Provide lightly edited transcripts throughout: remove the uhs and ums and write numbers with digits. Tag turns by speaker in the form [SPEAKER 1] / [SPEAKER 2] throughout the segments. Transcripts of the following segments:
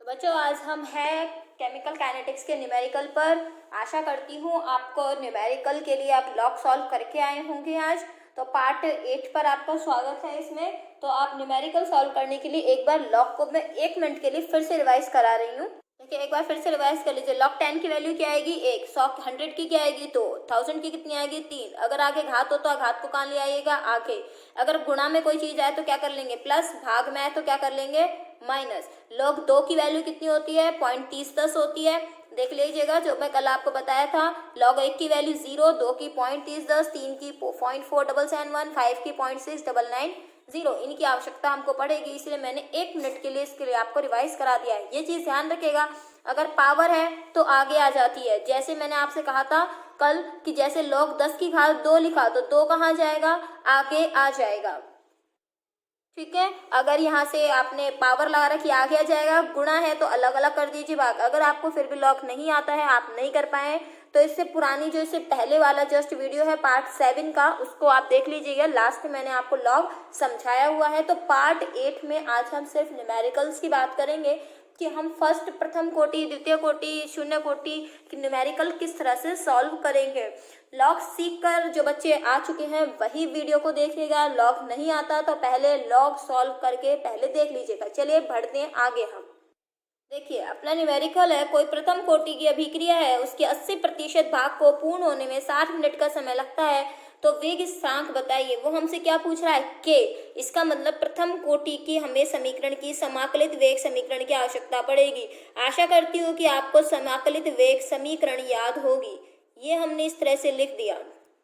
[SPEAKER 1] बच्चों आज हम हैं केमिकल काइनेटिक्स के न्यूमेरिकल पर। आशा करती हूँ आपको न्यूमेरिकल के लिए आप लॉग सॉल्व करके आए होंगे आज। तो पार्ट 8 पर आपका स्वागत है इसमें। तो आप न्यूमेरिकल सॉल्व करने के लिए एक बार लॉग को मैं 1 मिनट के लिए फिर से रिवाइज करा रही हूँ। देखिए एक बार फिर से रिवाइज कर लीजिए। लॉग 10 की वैल्यू क्या आएगी 1, 100 100 की क्या आएगी 2, 1000 की कितनी आएगी 3। अगर आगे घात हो तो घात को कहाँ ले आइएगा आगे। अगर गुणा में कोई चीज आए तो क्या कर लेंगे प्लस, भाग में आए तो क्या कर लेंगे माइनस। लॉग 2 की वैल्यू कितनी होती है 0.3010 होती है। देख लीजिएगा जो मैं कल आपको बताया था। लॉग 1 की वैल्यू 0, 2 की 0.3010, 3 की 0.4771, 5 की 0.699। इनकी आवश्यकता हमको पड़ेगी, इसलिए मैंने 1 मिनट के लिए इसके लिए आपको रिवाइज करा दिया है। ये चीज ध्यान रखिएगा, अगर पावर है तो आगे आ जाती है। जैसे मैंने आपसे कहा था कल कि जैसे लॉग 10 की घात 2 लिखा तो 2 कहाँ जाएगा आगे आ जाएगा। ठीक है, अगर यहाँ से आपने पावर लगा रखी आगे आ जाएगा। गुणा है तो अलग अलग कर दीजिए भाग। अगर आपको फिर भी लॉग नहीं आता है, आप नहीं कर पाए, तो इससे पुरानी जो इससे पहले वाला जस्ट वीडियो है पार्ट 7 का, उसको आप देख लीजिएगा। लास्ट में मैंने आपको लॉग समझाया हुआ है। तो पार्ट 8 में आज हम सिर्फ न्यूमेरिकल्स की बात करेंगे कि हम फर्स्ट प्रथम कोटि, द्वितीय कोटि, शून्य कोटि की न्यूमेरिकल किस तरह से सॉल्व करेंगे। लॉग सीख कर जो बच्चे आ चुके हैं वही वीडियो को देखिएगा। लॉग नहीं आता तो पहले लॉग सॉल्व करके पहले देख लीजिएगा। चलिए बढ़ते हैं आगे। हम देखिए अपना न्यूमेरिकल है, कोई प्रथम कोटि की अभिक्रिया है, उसके 80% भाग को पूर्ण होने में 60 मिनट का समय लगता है, तो वेग स्थिरांक बताइए। वो हमसे क्या पूछ रहा है के। इसका मतलब प्रथम कोटि की हमें समीकरण की समाकलित वेग समीकरण की आवश्यकता पड़ेगी। आशा करती हूँ कि आपको समाकलित वेग समीकरण याद होगी। ये हमने इस तरह से लिख दिया।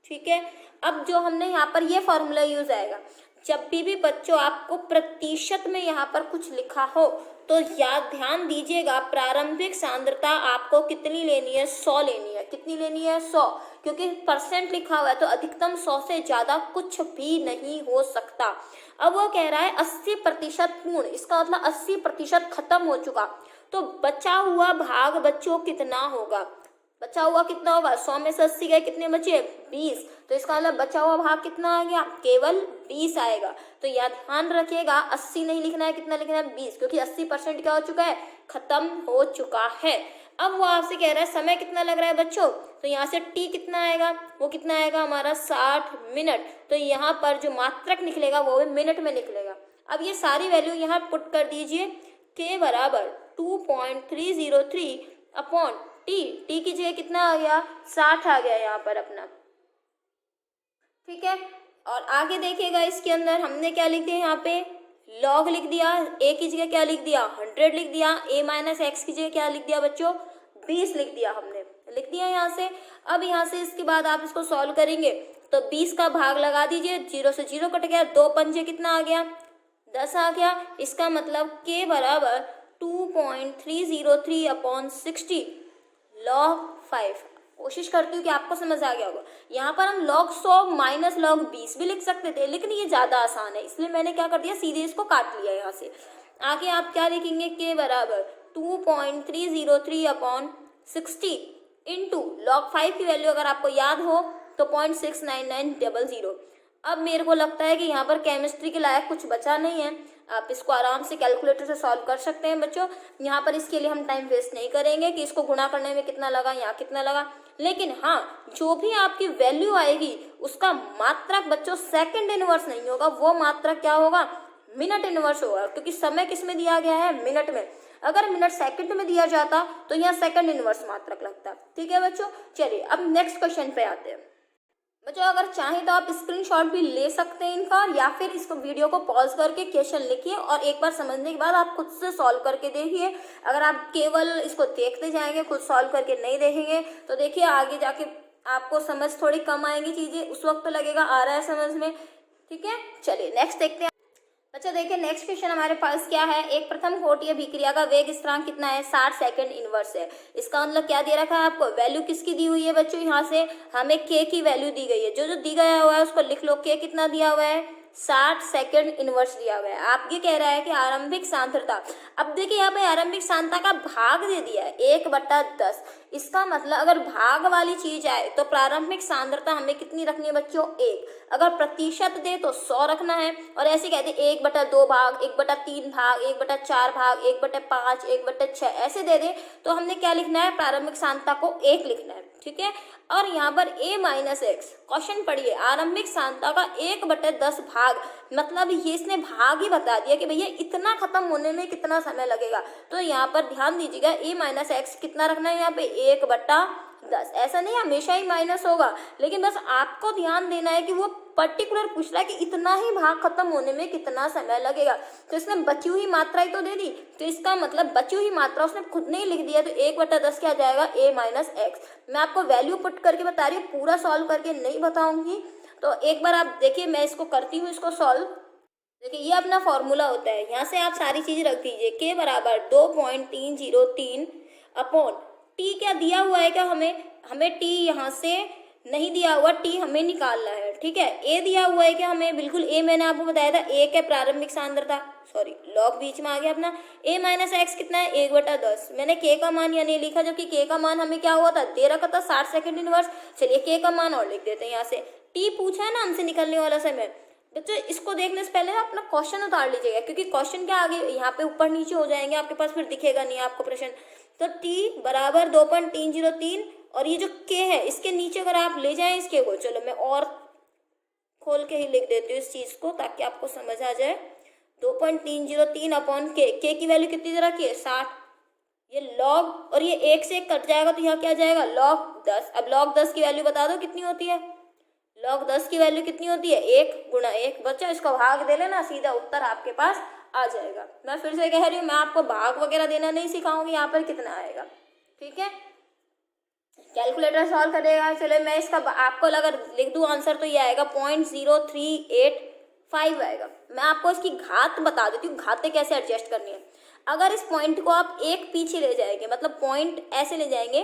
[SPEAKER 1] ठीक है, अब जो हमने यहाँ पर ये फॉर्मूला यूज आएगा। जब भी बच्चों आपको प्रतिशत में यहाँ पर कुछ लिखा हो तो याद ध्यान दीजिएगा, प्रारंभिक सांद्रता आपको कितनी लेनी है 100 लेनी है। कितनी लेनी है 100, क्योंकि परसेंट लिखा हुआ है तो अधिकतम 100 से ज्यादा कुछ भी नहीं हो सकता। अब वो कह रहा है 80% पूर्ण, इसका मतलब 80% खत्म हो चुका। तो बचा हुआ भाग बच्चों कितना होगा, बचा हुआ कितना होगा 100 में से 80 गए, कितने बचे 20। तो इसका मतलब बचा हुआ भाग कितना आ गया केवल 20 आएगा। तो यह ध्यान रखिएगा 80 नहीं लिखना है, कितना लिखना है 20, क्योंकि 80% क्या हो चुका है खत्म हो चुका है। अब वो आपसे कह रहा है समय कितना लग रहा है बच्चों, तो यहाँ से टी कितना आएगा, वो कितना आएगा हमारा 60 मिनट। तो यहाँ पर जो मात्रक निकलेगा वो भी मिनट में निकलेगा। अब ये सारी वैल्यू यहाँ पुट कर दीजिए। के बराबर 2.303 अपॉन टी की जगह कितना आ गया 60 आ गया यहाँ पर अपना। ठीक है, और आगे देखिएगा इसके अंदर हमने क्या लिख दिया, यहाँ पे लॉग लिख दिया, ए की जगह क्या लिख दिया 100 लिख दिया, ए माइनस एक्स की जगह क्या लिख दिया बच्चों 20 लिख दिया, हमने लिख दिया यहाँ से। अब यहाँ से इसके बाद आप इसको सॉल्व करेंगे तो 20 का भाग लगा दीजिए, 0 से 0 कट गया, 2 पंजे कितना आ गया 10 आ गया। इसका मतलब के बराबर 2.303 अपॉन 60 लॉग 5। कोशिश करती हूँ कि आपको समझ आ गया होगा। यहाँ पर हम लॉग 100 माइनस लॉग 20 भी लिख सकते थे, लेकिन ये ज्यादा आसान है, इसलिए मैंने क्या कर दिया सीधे इसको काट लिया। यहाँ से आगे आप क्या लिखेंगे के बराबर 2.303 अपॉन 60 इंटू लॉग 5 की वैल्यू अगर आपको याद हो तो 0.69900। अब मेरे को लगता है कि यहाँ पर केमिस्ट्री के लायक कुछ बचा नहीं है, आप इसको आराम से कैलकुलेटर से सॉल्व कर सकते हैं बच्चों। यहाँ पर इसके लिए हम टाइम वेस्ट नहीं करेंगे कि इसको गुणा करने में कितना लगा, यहाँ कितना लगा, लेकिन हाँ जो भी आपकी वैल्यू आएगी उसका मात्रक बच्चों सेकंड इनवर्स नहीं होगा, वो मात्रक क्या होगा मिनट इनवर्स होगा, क्योंकि समय किस में दिया गया है मिनट में। अगर मिनट सेकंड में दिया जाता तो यहाँ सेकंड इनवर्स मात्रक लगता। ठीक है बच्चों, चलिए अब नेक्स्ट क्वेश्चन पे आते हैं। बच्चों अगर चाहें तो आप स्क्रीनशॉट भी ले सकते हैं इनका, या फिर इसको वीडियो को पॉज करके क्वेश्चन लिखिए और एक बार समझने के बाद आप खुद से सॉल्व करके देखिए। अगर आप केवल इसको देखते जाएंगे खुद सॉल्व करके नहीं देखेंगे तो देखिए आगे जाके आपको समझ थोड़ी कम आएंगी चीजें, उस वक्त तो लगेगा आ रहा है समझ में। ठीक है, चलिए नेक्स्ट देखते हैं। बच्चा देखिए नेक्स्ट क्वेश्चन हमारे पास क्या है, एक प्रथम कोटि अभिक्रिया का वेग स्थिरांक कितना है 60 सेकंड इनवर्स है। इसका मतलब क्या दे रखा है आपको, वैल्यू किसकी दी हुई है बच्चों, यहाँ से हमें के की वैल्यू दी गई है। जो जो दी गया हुआ है उसको लिख लो, के कितना दिया हुआ है 60 सेकंड इनवर्स दिया हुआ है। आप ये कह रहा है कि आरंभिक सांद्रता, अब देखिए यहाँ पे आरंभिक सांद्रता का भाग दे दिया है 1/10। इसका मतलब अगर भाग वाली चीज आए तो प्रारंभिक सांद्रता हमें कितनी रखनी है बच्चों, 1। अगर प्रतिशत दे तो 100 रखना है, और ऐसे कहते 1/2 भाग, 1/3 भाग, 1/4 भाग, 1/5, 1/6 ऐसे दे दे तो हमने क्या लिखना है, प्रारंभिक सांद्रता को 1 लिखना है, ठीक है। और यहाँ पर a-x क्वेश्चन पढ़िए, आरंभिक सांद्रता का 1/10 भाग, मतलब ये इसने भाग ही बता दिया कि भैया इतना खत्म होने में कितना समय लगेगा। तो यहाँ पर ध्यान दीजिएगा a-x कितना रखना है यहाँ पे, 1/10। ऐसा नहीं हमेशा ही माइनस होगा, लेकिन बस आपको ध्यान देना है कि वो पर्टिकुलर पूछ रहा है कि इतना ही भाग खत्म होने में कितना समय लगेगा। तो इसने बची हुई मात्रा ही तो दे दी, तो इसका मतलब बची हुई मात्रा उसने खुद नहीं लिख दिया, तो 1/10 क्या जाएगा, a-x। मैं आपको वैल्यू पुट करके बता रही हूँ, पूरा सॉल्व करके नहीं बताऊंगी। तो एक बार आप देखिए, मैं इसको करती हूँ, इसको सॉल्व। देखिए ये अपना फॉर्मूला होता है, यहाँ से आप सारी चीजें रख दीजिए। k बराबर 2.303 अपॉन t क्या दिया हुआ है क्या, हमें t यहाँ से नहीं दिया हुआ, t हमें निकालना है, ठीक है। a दिया हुआ है क्या हमें, बिल्कुल a मैंने आपको बताया था, 1 है प्रारंभिक सांद्रता, सॉरी लॉग बीच में आ गया अपना। a-x कितना है, 1/10। मैंने k का मान यहाँ नहीं लिखा, जबकि k का मान हमें क्या हुआ था, दे रखा था 60 सेकंड इनवर्स। चलिए k का मान और लिख देते हैं यहाँ से। t पूछा है ना हमसे निकलने वाला समय। बच्चों इसको देखने से पहले ना अपना क्वेश्चन उतार लीजिएगा, क्योंकि क्वेश्चन क्या आगे यहाँ पे ऊपर नीचे हो जाएंगे आपके पास, फिर दिखेगा नहीं आपको प्रश्न। तो t बराबर 2.303, और ये जो k है इसके नीचे अगर आप ले जाएं इस k को, चलो मैं और खोल के ही लिख देती हूँ इस चीज को ताकि आपको समझ आ जाए। 2.303 अपॉन k की वैल्यू कितनी दे रखी है, 60। ये लॉग, और ये 1 से 1 कट जाएगा तो यहाँ क्या जाएगा, log 10। अब log 10 की वैल्यू बता दो कितनी होती है, log 10 की वैल्यू कितनी होती है, 1 गुणा 1। बच्चों इसको भाग दे लेना, सीधा उत्तर आपके पास आ जाएगा। मैं फिर से कह रही हूँ, मैं आपको भाग वगैरह देना नहीं सिखाऊंगी, यहाँ पर कितना आएगा, ठीक है। कैलकुलेटर सॉल्व करेगा। चलो मैं इसका आपको अगर लिख दूं आंसर तो ये आएगा 0.0385 आएगा। मैं आपको इसकी घात बता देती हूँ, घातें कैसे एडजस्ट करनी है। अगर इस पॉइंट को आप एक पीछे ले जाएंगे, मतलब पॉइंट ऐसे ले जाएंगे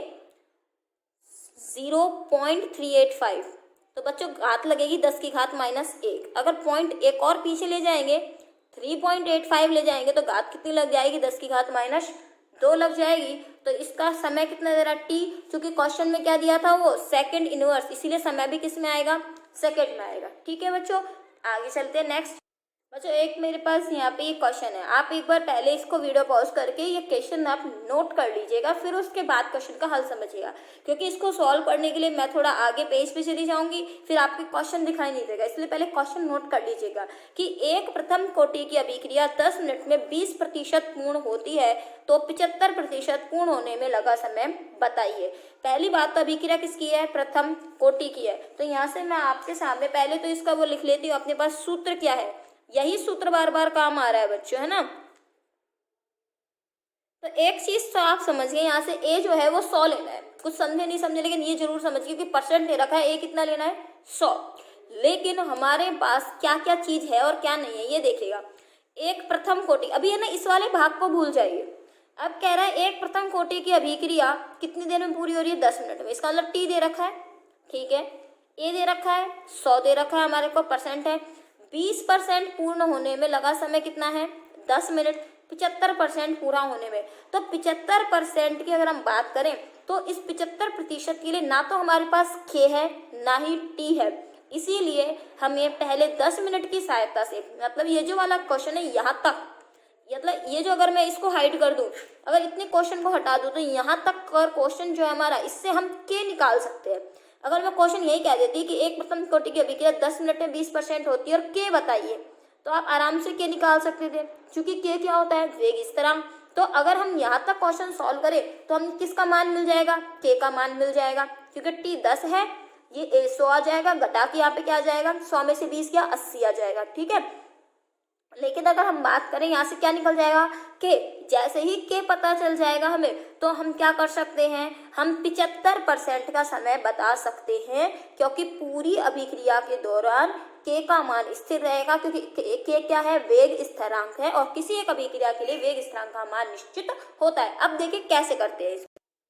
[SPEAKER 1] 0.385, तो बच्चों घात लगेगी 10 की घात -1। अगर पॉइंट एक और पीछे ले जाएंगे 3.85 ले जाएंगे तो घात कितनी लग जाएगी, 10 की घात -2 लग जाएगी। तो इसका समय कितना दे रहा है, t, क्योंकि क्वेश्चन में क्या दिया था वो सेकंड इनवर्स, इसीलिए समय भी किस में आएगा, सेकंड में आएगा, ठीक है बच्चों। आगे चलते हैं नेक्स्ट। बच्चों एक मेरे पास यहाँ पे ये क्वेश्चन है, आप एक बार पहले इसको वीडियो पॉज करके ये क्वेश्चन आप नोट कर लीजिएगा, फिर उसके बाद क्वेश्चन का हल समझिएगा, क्योंकि इसको सॉल्व करने के लिए मैं थोड़ा आगे पेज पे चली जाऊंगी, फिर आपके क्वेश्चन दिखाई नहीं देगा, इसलिए पहले क्वेश्चन नोट कर लीजिएगा कि एक प्रथम कोटि की अभिक्रिया 10 मिनट में 20% पूर्ण होती है, तो 75% पूर्ण होने में लगा समय बताइए। पहली बात तो अभिक्रिया किसकी है, प्रथम कोटि की है। तो यहाँ से मैं आपके सामने पहले तो इसका वो लिख लेती हूँ, अपने पास सूत्र क्या है, यही सूत्र बार बार काम आ रहा है बच्चों, है ना। तो एक चीज तो आप समझ गए, यहाँ से ए जो है वो 100 लेना है, कुछ समझे नहीं समझे लेकिन ये जरूर समझिए कि परसेंट दे रखा है, ए कितना लेना है 100। लेकिन हमारे पास क्या क्या चीज है और क्या नहीं है ये देखिएगा। एक प्रथम कोटि, अभी है ना इस वाले भाग को भूल जाइए। अब कह रहा है एक प्रथम कोटि की अभिक्रिया कितनी देर में पूरी हो रही है, 10 मिनट में। इसका मतलब टी दे रखा है, ठीक है, ए दे रखा है, 100 दे रखा है, हमारे को परसेंट है। 20% पूर्ण होने में लगा समय कितना है, 10 मिनट। 75% पूरा होने में, तो 75% की अगर हम बात करें तो इस 75% के लिए ना तो हमारे पास के है ना ही टी है, इसीलिए हम ये पहले 10 मिनट की सहायता से, मतलब ये जो वाला क्वेश्चन है यहाँ तक, मतलब ये जो अगर मैं इसको हाइड कर दूं, अगर इतने क्वेश्चन को हटा दूं तो यहाँ तक क्वेश्चन जो है हमारा, इससे हम के निकाल सकते हैं। अगर मैं क्वेश्चन यही कह देती कि एक प्रथम कोटि की अभिक्रिया 10 मिनट में 20% होती है और के बताइए, तो आप आराम से के निकाल सकते थे, क्योंकि के क्या होता है, वेग स्थिरांक। तो अगर हम यहाँ तक क्वेश्चन सॉल्व करें तो हम किसका मान मिल जाएगा, के का मान मिल जाएगा, क्योंकि टी 10 है, ये 100 आ जाएगा, घटा के यहाँ पे क्या आ जाएगा, 100 में से 20 क्या 80 आ जाएगा, ठीक है। लेकिन अगर हम बात करें यहाँ से क्या निकल जाएगा, के। जैसे ही के पता चल जाएगा हमें, तो हम क्या कर सकते हैं, हम 75% का समय बता सकते हैं, क्योंकि पूरी अभिक्रिया के दौरान के का मान स्थिर रहेगा, क्योंकि के क्या है, वेग स्थिरांक है, और किसी एक अभिक्रिया के लिए वेग स्थिरांक का मान निश्चित होता है। अब देखिए कैसे करते हैं।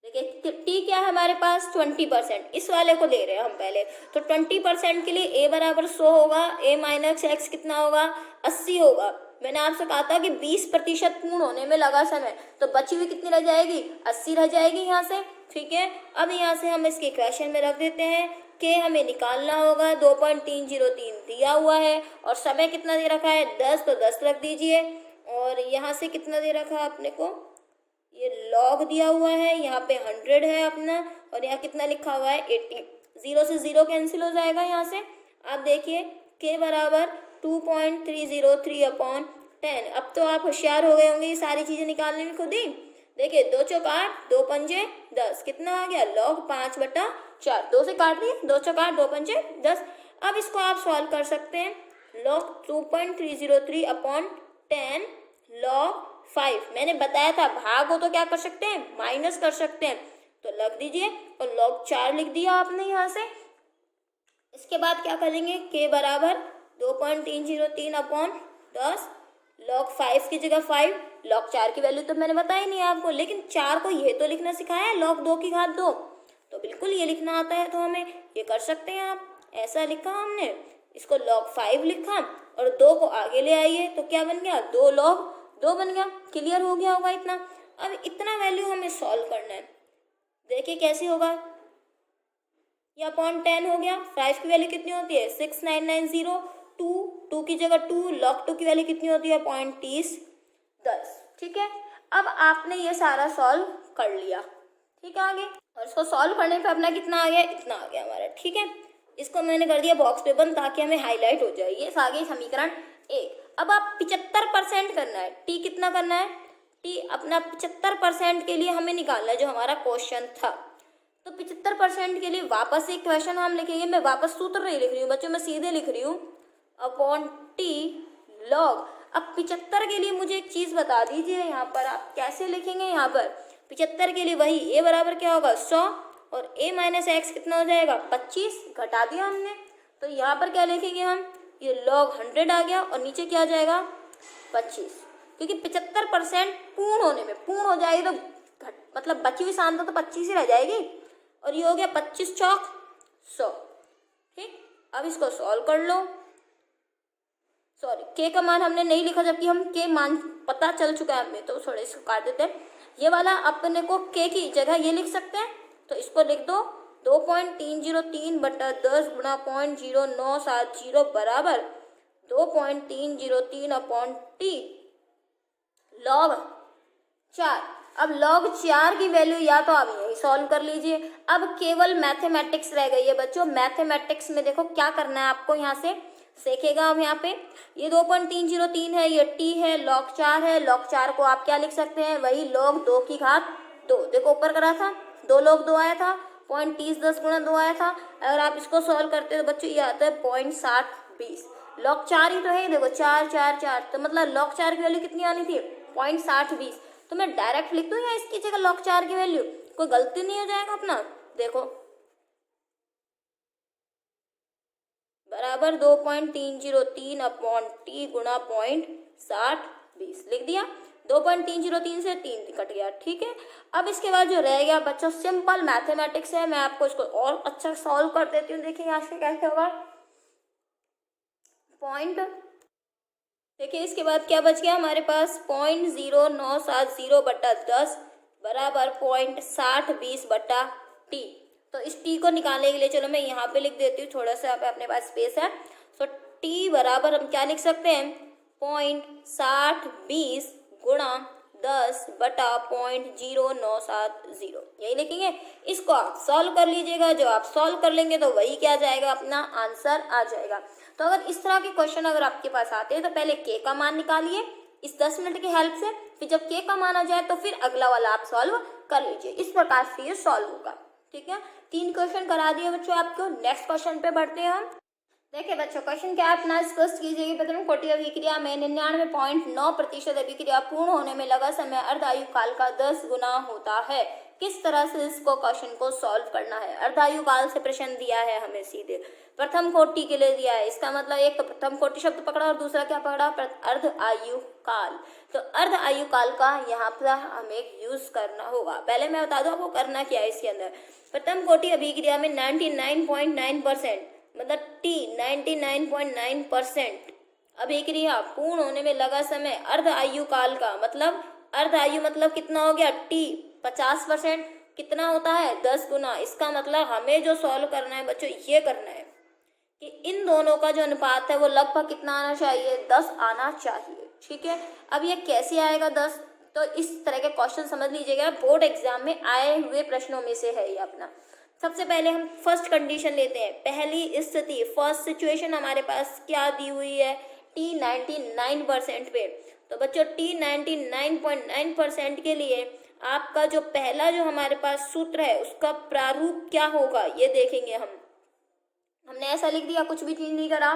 [SPEAKER 1] देखिए टी क्या है हमारे पास 20%, इस वाले को ले रहे हैं हम पहले। तो 20% के लिए ए बराबर 100 होगा, ए माइनस एक्स कितना होगा 80 होगा। मैंने आपसे कहा था कि 20% पूर्ण होने में लगा समय, तो बची हुई कितनी रह जाएगी 80 रह जाएगी यहाँ से। ठीक है, अब यहाँ से हम इसके इक्वेशन में रख देते हैं कि हमें निकालना होगा 2.303 दिया हुआ है और समय कितना दे रखा है 10, तो 10 रख दीजिए। और यहाँ से कितना दे रखा है अपने को, ये लॉग दिया हुआ है, यहाँ पे 100 है अपना, और यहाँ कितना लिखा हुआ है 80। 0 से 0 कैंसिल हो जाएगा यहाँ से। आप देखिए के बराबर 2.303 अपॉन 10। अब तो आप होशियार हो गए होंगे ये सारी चीज़ें निकालने में खुद ही। देखिए 2 चौक 8, 2 पंजे 10, कितना आ गया लॉग 5/4। 2 से काट दिए, 2 चौक 8, 2 पंजे 10। अब इसको आप सॉल्व कर सकते हैं। लॉग 2.303 अपॉन 10 लॉग 5, मैंने बताया था भाग हो तो क्या कर सकते हैं माइनस कर सकते हैं, तो लग दीजिए और लॉग 4 लिख दिया आपने यहाँ से। इसके बाद क्या करेंगे के बराबर 2.303 अपॉन 10 लॉग 5 की जगह 5, लॉग 4 की वैल्यू तो मैंने बताई नहीं आपको, लेकिन 4 को ये तो लिखना सिखाया है लॉग 2 की घात 2, तो बिल्कुल ये लिखना आता है, तो हमें ये कर सकते हैं आप। ऐसा लिखा हमने, इसको लॉग 5 लिखा और 2 को आगे ले आइए तो क्या बन गया 2 लॉग 2 बन गया। क्लियर हो गया होगा इतना। अब इतना वैल्यू हमें सॉल्व करना है। देखिए कैसे होगा, ये अपॉन 10 हो गया। 5 की वैल्यू कितनी होती है 6990, 2 की जगह 2, लॉग 2 की वैल्यू कितनी होती है 0.30 10। ठीक है, अब आपने ये सारा सॉल्व कर लिया। ठीक है आगे, और इसको सॉल्व करने पे अपना कितना आ गया, इतना आ गया हमारा। ठीक है, इसको मैंने कर दिया बॉक्स पे बंद ताकि हमें हाईलाइट हो जाए। ये आ गई समीकरण 1। अब आप 75% करना है, टी कितना करना है, टी अपना 75% के लिए हमें निकालना है जो हमारा क्वेश्चन था। तो 75% के लिए वापस एक क्वेश्चन हम लिखेंगे। मैं वापस सूत्र नहीं लिख रही हूँ बच्चों, मैं सीधे लिख रही हूँ अपॉन टी लॉग। अब 75 के लिए मुझे एक चीज बता दीजिए, यहाँ पर आप कैसे लिखेंगे। यहाँ पर 75 के लिए वही ए बराबर क्या होगा 100 और ए माइनस एक्स कितना हो जाएगा 25, घटा दिया हमने। तो यहाँ पर क्या लिखेंगे हम, ये लॉग 100 आ गया और नीचे क्या आ जाएगा 25, क्योंकि 75% पूर्ण होने में, पूर्ण हो जाएगी तो मतलब बची हुई सांता तो 25 ही रह जाएगी, और ये हो गया 25 चौक 100। ठीक, अब इसको सॉल्व कर लो। सॉरी, के का मान हमने नहीं लिखा, जबकि हम के मान पता चल चुका है हमें, तो थोड़े इसको काट देते हैं। ये वाला अपने को के की जगह ये लिख सकते हैं, तो इसको लिख दो 2.303/10 गुणा 0.0970 बराबर 2.303 अपॉन टी लॉग 4। अब लॉग 4 की वैल्यू या तो आप यही सॉल्व कर लीजिए। अब केवल मैथमेटिक्स रह गई है बच्चों। मैथमेटिक्स में देखो क्या करना है आपको, यहाँ से सीखेगा। अब यहाँ पे ये 2.303 है, ये टी है, लॉग 4 है। लॉग 4 को आप क्या लिख सकते हैं, वही लॉग 2 की घात 2। देखो ऊपर करा था 2 लॉग 2 आया था, 0.30 गुणा 2 आया था। अगर आप इसको सॉल्व करते हो तो बच्चों ये आता है 0.6020। लॉग 4 ही तो है, देखो 4 4 4, तो मतलब लॉग 4 की वैल्यू कितनी आनी थी 0.6020। तो मैं डायरेक्ट लिख दूं या इसकी जगह लॉग 4 की वैल्यू, कोई गलती नहीं हो जाएगा अपना। देखो बराबर 2.303 अपॉन टी गुणा 0.6020 लिख दिया। 2.303 से 3 कट गया। ठीक है, अब इसके बाद जो रह गया बच्चों सिंपल मैथमेटिक्स है। मैं आपको इसको और अच्छा सॉल्व कर देती हूँ। देखिए यहाँ से कैसे होगा पॉइंट, देखिए इसके बाद क्या बच गया हमारे पास 0.0970/10 बराबर 0.6020/टी। तो इस टी को निकालने के लिए चलो मैं यहाँ पे लिख देती हूँ, थोड़ा सा अपने पास स्पेस है। तो टी बराबर हम क्या लिख सकते हैं 0.6020 गुणा 10/0.0970, यही लिखेंगे। इसको आप सॉल्व कर लीजिएगा, जो आप सॉल्व कर लेंगे तो वही क्या जाएगा अपना आंसर आ जाएगा। तो अगर इस तरह के क्वेश्चन अगर आपके पास आते हैं तो पहले के का मान निकालिए इस 10 मिनट की हेल्प से, फिर जब के का मान आ जाए तो फिर अगला वाला आप सॉल्व कर लीजिए। इस प्रकार से ये सॉल्व होगा। ठीक है, 3 क्वेश्चन करा दिए बच्चों आपको। नेक्स्ट क्वेश्चन पे बढ़ते हैं हम। देखिए बच्चों, क्वेश्चन क्या है अपना स्पष्ट कीजिए। प्रथम कोटि अभिक्रिया में 99.9% अभिक्रिया पूर्ण होने में लगा समय अर्धायु काल का 10 गुना होता है। किस तरह से इसको क्वेश्चन को सॉल्व करना है। अर्धायु काल से प्रश्न दिया है हमें सीधे, प्रथम कोटि के लिए दिया है। इसका मतलब एक तो प्रथम कोटि शब्द पकड़ा और दूसरा क्या पकड़ा, अर्ध आयु काल। तो अर्ध आयु काल का यहाँ पर हमें यूज करना होगा। पहले मैं बता दूं आपको करना क्या है। इसके अंदर प्रथम कोटि अभिक्रिया में 99.9% मतलब T 99.9% अभिक्रिया पूर्ण होने में लगा समय अर्ध आयु काल का मतलब अर्ध आयु मतलब कितना हो गया, T 50%। कितना होता है, 10 गुना। इसका मतलब हमें जो सॉल्व करना है बच्चों, ये करना है कि इन दोनों का जो अनुपात है वो लगभग कितना आना चाहिए, 10 आना चाहिए। ठीक है, अब ये कैसे आएगा 10, तो इस तरह के क्वेश्चन समझ लीजिएगा, बोर्ड एग्जाम में आए हुए प्रश्नों में से है ये अपना। सबसे पहले हम फर्स्ट कंडीशन लेते हैं। पहली स्थिति, फर्स्ट सिचुएशन हमारे पास क्या दी हुई है, T 99% पे। तो बच्चों T 99.9% के लिए आपका जो पहला जो हमारे पास सूत्र है उसका प्रारूप क्या होगा ये देखेंगे हम। हमने ऐसा लिख दिया, कुछ भी चीज नहीं करा,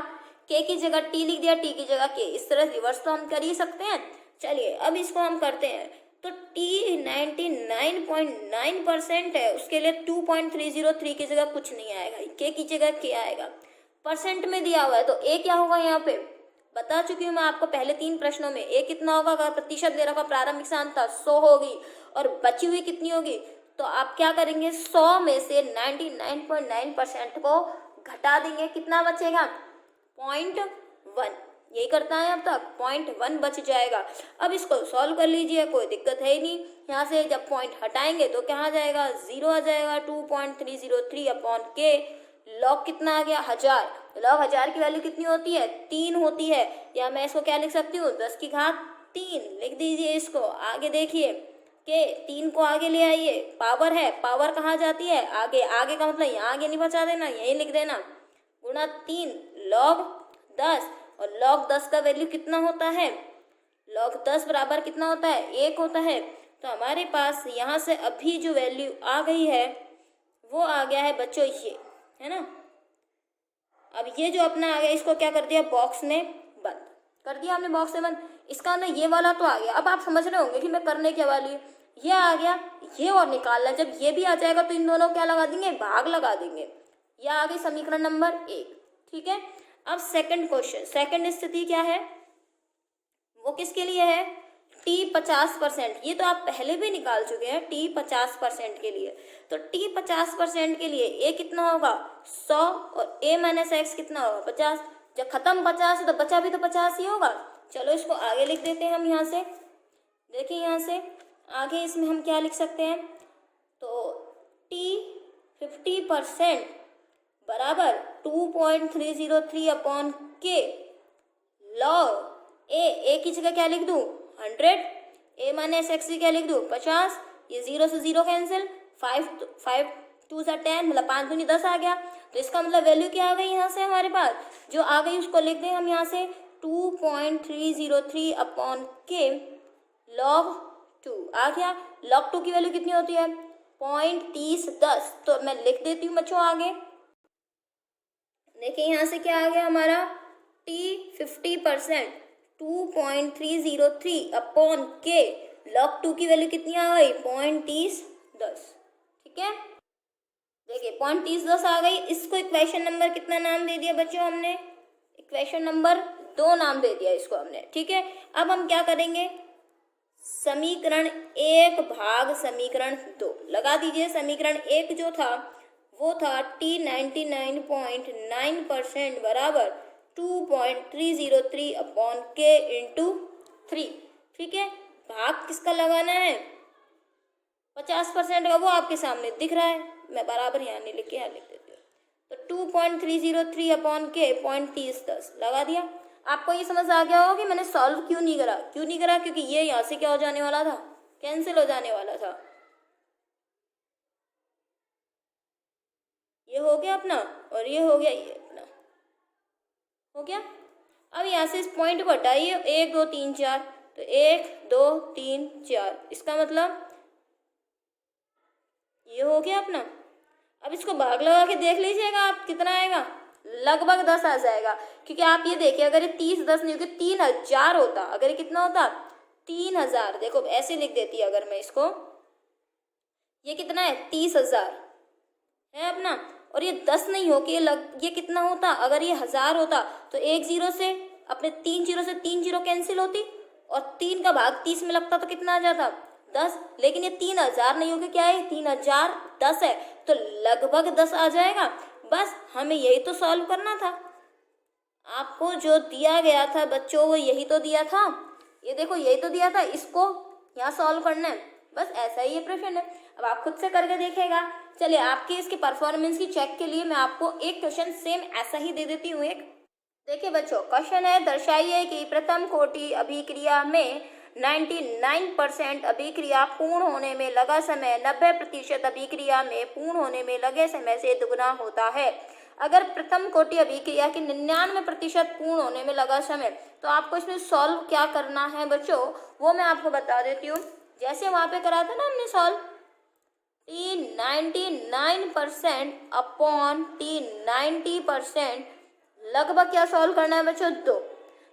[SPEAKER 1] K की जगह T लिख दिया, T की जगह K। इस तरह रिवर्स तो हम कर ही सकते हैं। चलिए अब इसको हम करते हैं। तो T 99.9% है, उसके लिए 2.303 की जगह कुछ नहीं आएगा, K की जगह K आएगा। परसेंट में दिया हुआ है तो A क्या होगा, यहाँ पे बता चुकी हूँ मैं आपको पहले 3 प्रश्नों में। A कितना होगा, अगर प्रतिशत दे रखा प्रारंभिक सांद्रता 100 होगी और बची हुई कितनी होगी, तो आप क्या करेंगे, 100 में से 99.9% को घटा देंगे, कितना बचेगा, 0.1। यही करता है अब तक, 0.1 बच जाएगा। अब इसको सॉल्व कर लीजिए, कोई दिक्कत है ही नहीं। यहाँ से जब पॉइंट हटाएंगे तो क्या आ जाएगा, 0 आ जाएगा। 2.303 अपॉन के, लॉग कितना आ गया, 1000। लॉग 1000 की वैल्यू कितनी होती है, 3 होती है। या मैं इसको क्या लिख सकती हूँ, 10 की घात 3 लिख दीजिए इसको। आगे देखिए के 3 को आगे ले आइए, पावर है, पावर कहाँ जाती है, आगे। आगे का मतलब यहाँ आगे नहीं बचा देना, यही लिख देना, गुणा 3 लॉग 10। और लॉग 10 का वैल्यू कितना होता है, लॉग 10 बराबर कितना होता है, 1 होता है। तो हमारे पास यहाँ से अभी जो वैल्यू आ गई है वो आ गया है बच्चों, ये है ना। अब ये जो अपना आ गया, इसको क्या कर दिया, बॉक्स में बंद कर दिया हमने, बॉक्स में बंद। इसका ना ये वाला तो आ गया। अब आप समझ रहे होंगे कि मैं करने क्या वाली, ये आ गया, ये और निकालना। जब ये भी आ जाएगा तो इन दोनों क्या लगा देंगे, भाग लगा देंगे। यह आ गई समीकरण नंबर 1। ठीक है, अब सेकंड क्वेश्चन, सेकंड स्थिति क्या है, वो किसके लिए है, T 50%। ये तो आप पहले भी निकाल चुके हैं, T 50% के लिए। तो T 50% के लिए A कितना होगा, 100, और A माइनस एक्स कितना होगा, 50। जब खत्म 50 है तो बचा भी तो 50 ही होगा। चलो इसको आगे लिख देते हैं हम यहाँ से। देखिए यहाँ से आगे इसमें हम क्या लिख सकते हैं, तो T 50% बराबर 2.303 अपॉन के लॉग ए की जगह क्या लिख दूं, 100। ए माइनस एक्स की क्या लिख दूं, 50। ये 0 से 0 कैंसिल, 5 2 से 10 मतलब 5 दूनी 10 आ गया। तो इसका मतलब वैल्यू क्या आ गई यहाँ से हमारे पास, जो आ गई उसको लिख दें हम यहाँ से 2.303 अपॉन के लॉग 2 आ गया। लॉग 2 की वैल्यू कितनी होती है, 0.3010। तो मैं लिख देती हूँ बच्चों आगे। देखिए यहाँ से क्या आ गया हमारा, T 50% 2.303 अपॉन के लॉग 2 की वैल्यू कितनी आ गई, 0.3010। ठीक है, देखिए 0.3010 आ गई। इसको इक्वेशन नंबर कितना नाम दे दिया बच्चों हमने, इक्वेशन नंबर 2 नाम दे दिया इसको हमने। ठीक है, अब हम क्या करेंगे, समीकरण 1 भाग समीकरण 2 लगा दीजिए। समीकरण 1 जो था वो था T 99.9% बराबर 2.303 अपॉन के इंटू 3। ठीक है, भाग किसका लगाना है, 50% का, वो आपके सामने दिख रहा है, मैं बराबर यहाँ नहीं लिख के यहाँ लिख देती हूँ। तो 2.303 अपॉन के 0.3010 लगा दिया। आपको ये समझ आ गया होगा कि मैंने सॉल्व क्यों नहीं करा, क्योंकि ये यहाँ से क्या हो जाने वाला था, कैंसिल हो जाने वाला था। ये हो गया अपना और ये हो गया, ये अपना हो गया। अब यहाँ से इस पॉइंट को हटाइए, 1 2 3 4, तो 1 2 3 4, इसका मतलब ये हो गया अपना। अब इसको भाग लगा के देख लीजिएगा आप कितना आएगा, लगभग 10 आ जाएगा, क्योंकि आप ये देखिए अगर ये 30 10 नहीं होगी 3000 होता, अगर ये कितना होता 3000। देखो ऐसे लिख देती है अगर मैं इसको, ये कितना है 30,000 है अपना, और ये 10 नहीं हो के ये कितना होता, अगर ये 1000 होता तो एक जीरो से अपने 3 जीरो से 3 जीरो कैंसिल होती और 3 का भाग 30 में लगता तो कितना आ जाता 10। लेकिन ये 3000 नहीं होगी, क्या है 3000 10 है तो लगभग 10 आ जाएगा। बस हमें यही तो सॉल्व करना था, आपको जो दिया गया था बच्चों वो यही तो दिया था, ये देखो यही तो दिया था, इसको यहाँ सॉल्व करना है, बस ऐसा ही ये प्रश्न है। अब आप खुद से करके देखिएगा। चलिए आपकी इसकी परफॉर्मेंस की चेक के लिए मैं आपको एक क्वेश्चन सेम ऐसा ही दे देती हूँ। एक देखिए बच्चों, क्वेश्चन है दर्शाइए कि प्रथम कोटि अभिक्रिया में 99% अभिक्रिया पूर्ण होने में लगा समय 90% अभिक्रिया में पूर्ण होने में लगे समय से दुगना होता है। अगर प्रथम कोटि अभिक्रिया की 99% पूर्ण होने में लगा समय, तो आपको इसमें सॉल्व क्या करना है बच्चों, वो मैं आपको बता देती हूँ। जैसे वहाँ पे करा था ना हमने सॉल्व, T99% अपॉन T90% लगभग क्या सॉल्व करना है बच्चों 2।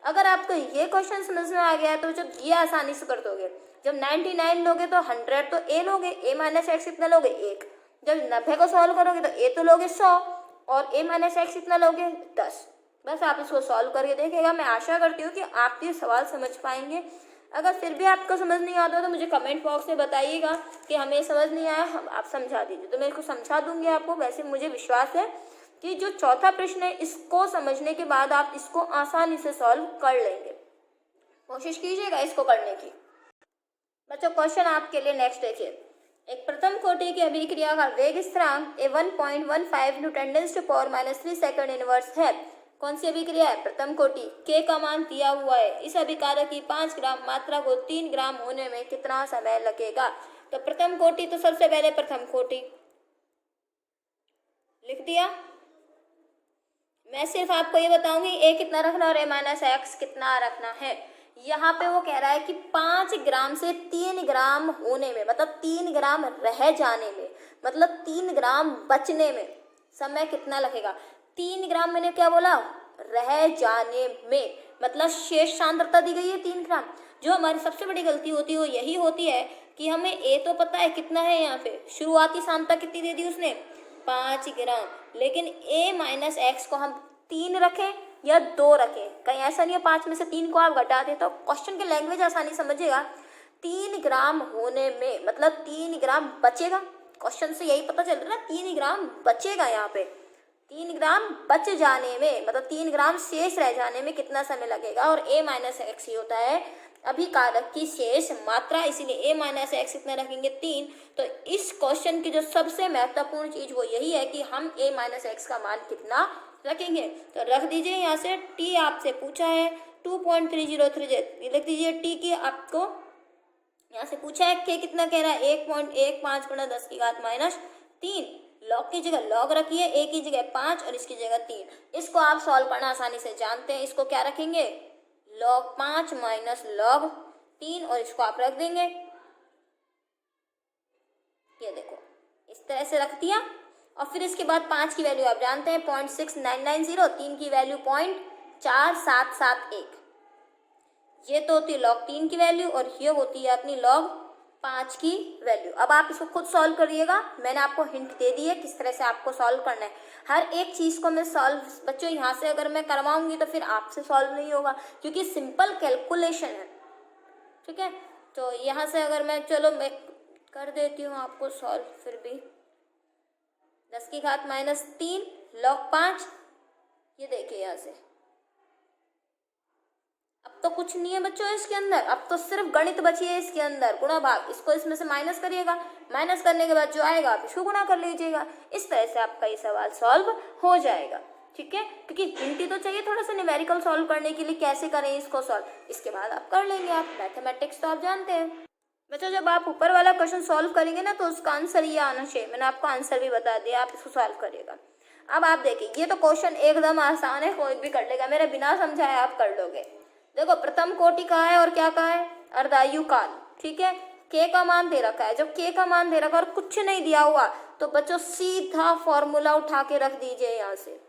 [SPEAKER 1] अगर आपको ये क्वेश्चन समझ में आ गया है तो जब ये आसानी से कर दोगे। जब 99 लोगे तो 100 तो a लोगे, a माइनस एक्स कितना लोगे 1। जब 90 को सॉल्व करोगे तो a तो लोगे 100 और a माइनस एक्स कितना लोगे 10। बस आप इसको सॉल्व करके देखिएगा। मैं आशा करती हूँ कि आप ये सवाल समझ पाएंगे। अगर फिर भी आपको समझ नहीं आता तो मुझे कमेंट बॉक्स में बताइएगा कि हमें समझ नहीं आया, हम आप समझा दीजिए तो मैं इसको समझा दूंगी आपको। वैसे मुझे विश्वास है कि जो चौथा प्रश्न है इसको समझने के बाद आप इसको आसानी से सॉल्व कर लेंगे। कोशिश कीजिएगा इसको करने की। बच्चों क्वेश्चन आपके लिए नेक्स्ट देखिए, एक प्रथम कोटि की अभिक्रिया का वेग स्थिरांक 1.15 newton to power -3 second inverse है। कौन सी अभिक्रिया है, प्रथम कोटि। के का मान दिया हुआ है। इस अभिकारक की 5 ग्राम मात्रा को 3 ग्राम होने में कितना समय लगेगा। तो प्रथम कोटि, तो सबसे पहले प्रथम कोटि लिख दिया। मैं सिर्फ आपको ये बताऊंगी a कितना रखना और a माइनस एक्स कितना रखना है। यहाँ पे वो कह रहा है कि 5 ग्राम से 3 ग्राम होने में, मतलब 3 ग्राम रह जाने में, मतलब 3 ग्राम बचने में समय कितना लगेगा। 3 ग्राम मैंने क्या बोला, रह जाने में, मतलब शेष सांद्रता दी गई है 3 ग्राम। जो हमारी सबसे बड़ी गलती होती है वो यही होती है कि हमें a तो पता है कितना है, यहाँ पे शुरुआती सांद्रता कितनी दे दी उसने 5 ग्राम, लेकिन a माइनस एक्स को हम 3 रखें या 2 रखें, कहीं ऐसा नहीं है 5 में से 3 को आप घटा दें। तो क्वेश्चन की लैंग्वेज आसानी समझिएगा। 3 ग्राम होने में मतलब 3 ग्राम बचेगा, क्वेश्चन से यही पता चल रहा है 3 ग्राम बचेगा। यहाँ पे 3 ग्राम बच जाने में मतलब 3 ग्राम शेष रह जाने में कितना समय लगेगा। और a माइनस एक्स ही होता है अभिकारक की शेष मात्रा, इसीलिए a माइनस एक्स कितना रखेंगे 3। तो इस क्वेश्चन की जो सबसे महत्वपूर्ण चीज वो यही है कि हम a माइनस एक्स का मान कितना रखेंगे। तो रख दीजिए यहाँ से t आपसे पूछा है 2.3030 लिख दीजिए। t की आपको यहाँ से पूछा है k कितना कह रहा है 1.15 गुणा 10 की घात -3। लॉग की जगह लॉग रखिए, a की जगह 5 और इसकी जगह 3। इसको आप सॉल्व करना आसानी से जानते हैं। इसको क्या रखेंगे log 5 माइनस log 3 और इसको आप रख देंगे, ये देखो इस तरह से रख दिया। और फिर इसके बाद 5 की वैल्यू आप जानते हैं 0.6990, 3 की वैल्यू 0.4771। ये तो होती है log 3 की वैल्यू और ये होती है अपनी log 5 की वैल्यू। अब आप इसको खुद सॉल्व करिएगा, मैंने आपको हिंट दे दी है किस तरह से आपको सॉल्व करना है। हर एक चीज को मैं सॉल्व बच्चों यहाँ से अगर मैं करवाऊंगी तो फिर आपसे सॉल्व नहीं होगा, क्योंकि सिंपल कैलकुलेशन है, ठीक है। तो यहाँ से अगर मैं चलो मैं कर देती हूँ आपको सॉल्व, फिर भी 10 की घात -3 log 5, ये देखिए यहाँ से अब तो कुछ नहीं है बच्चों इसके अंदर, अब तो सिर्फ गणित बची है इसके अंदर, गुणा भाग। इसको इसमें से माइनस करिएगा, माइनस करने के बाद जो आएगा आप इसको गुणा कर लीजिएगा। इस तरह से आपका ये सवाल सॉल्व हो जाएगा, ठीक है। क्योंकि हिंट तो चाहिए थोड़ा सा न्यूमेरिकल सॉल्व करने के लिए, कैसे करें इसको सॉल्व, इसके बाद आप कर लेंगे। आप मैथमेटिक्स तो आप जानते हैं बच्चों। जब आप ऊपर वाला क्वेश्चन सॉल्व करेंगे ना तो उसका आंसर ये आना चाहिए। मैंने आपको आंसर भी बता दिया, आप इसको सॉल्व करिएगा। अब आप देखिए ये तो क्वेश्चन एकदम आसान है, कोई भी कर लेगा, मेरे बिना समझाए आप कर लोगे। देखो प्रथम कोटि कहा है और क्या कहा है अर्धायु काल, ठीक है। k का मान दे रखा है, जब k का मान दे रखा है और कुछ नहीं दिया हुआ तो बच्चों सीधा फॉर्मूला उठा के रख दीजिए यहाँ से।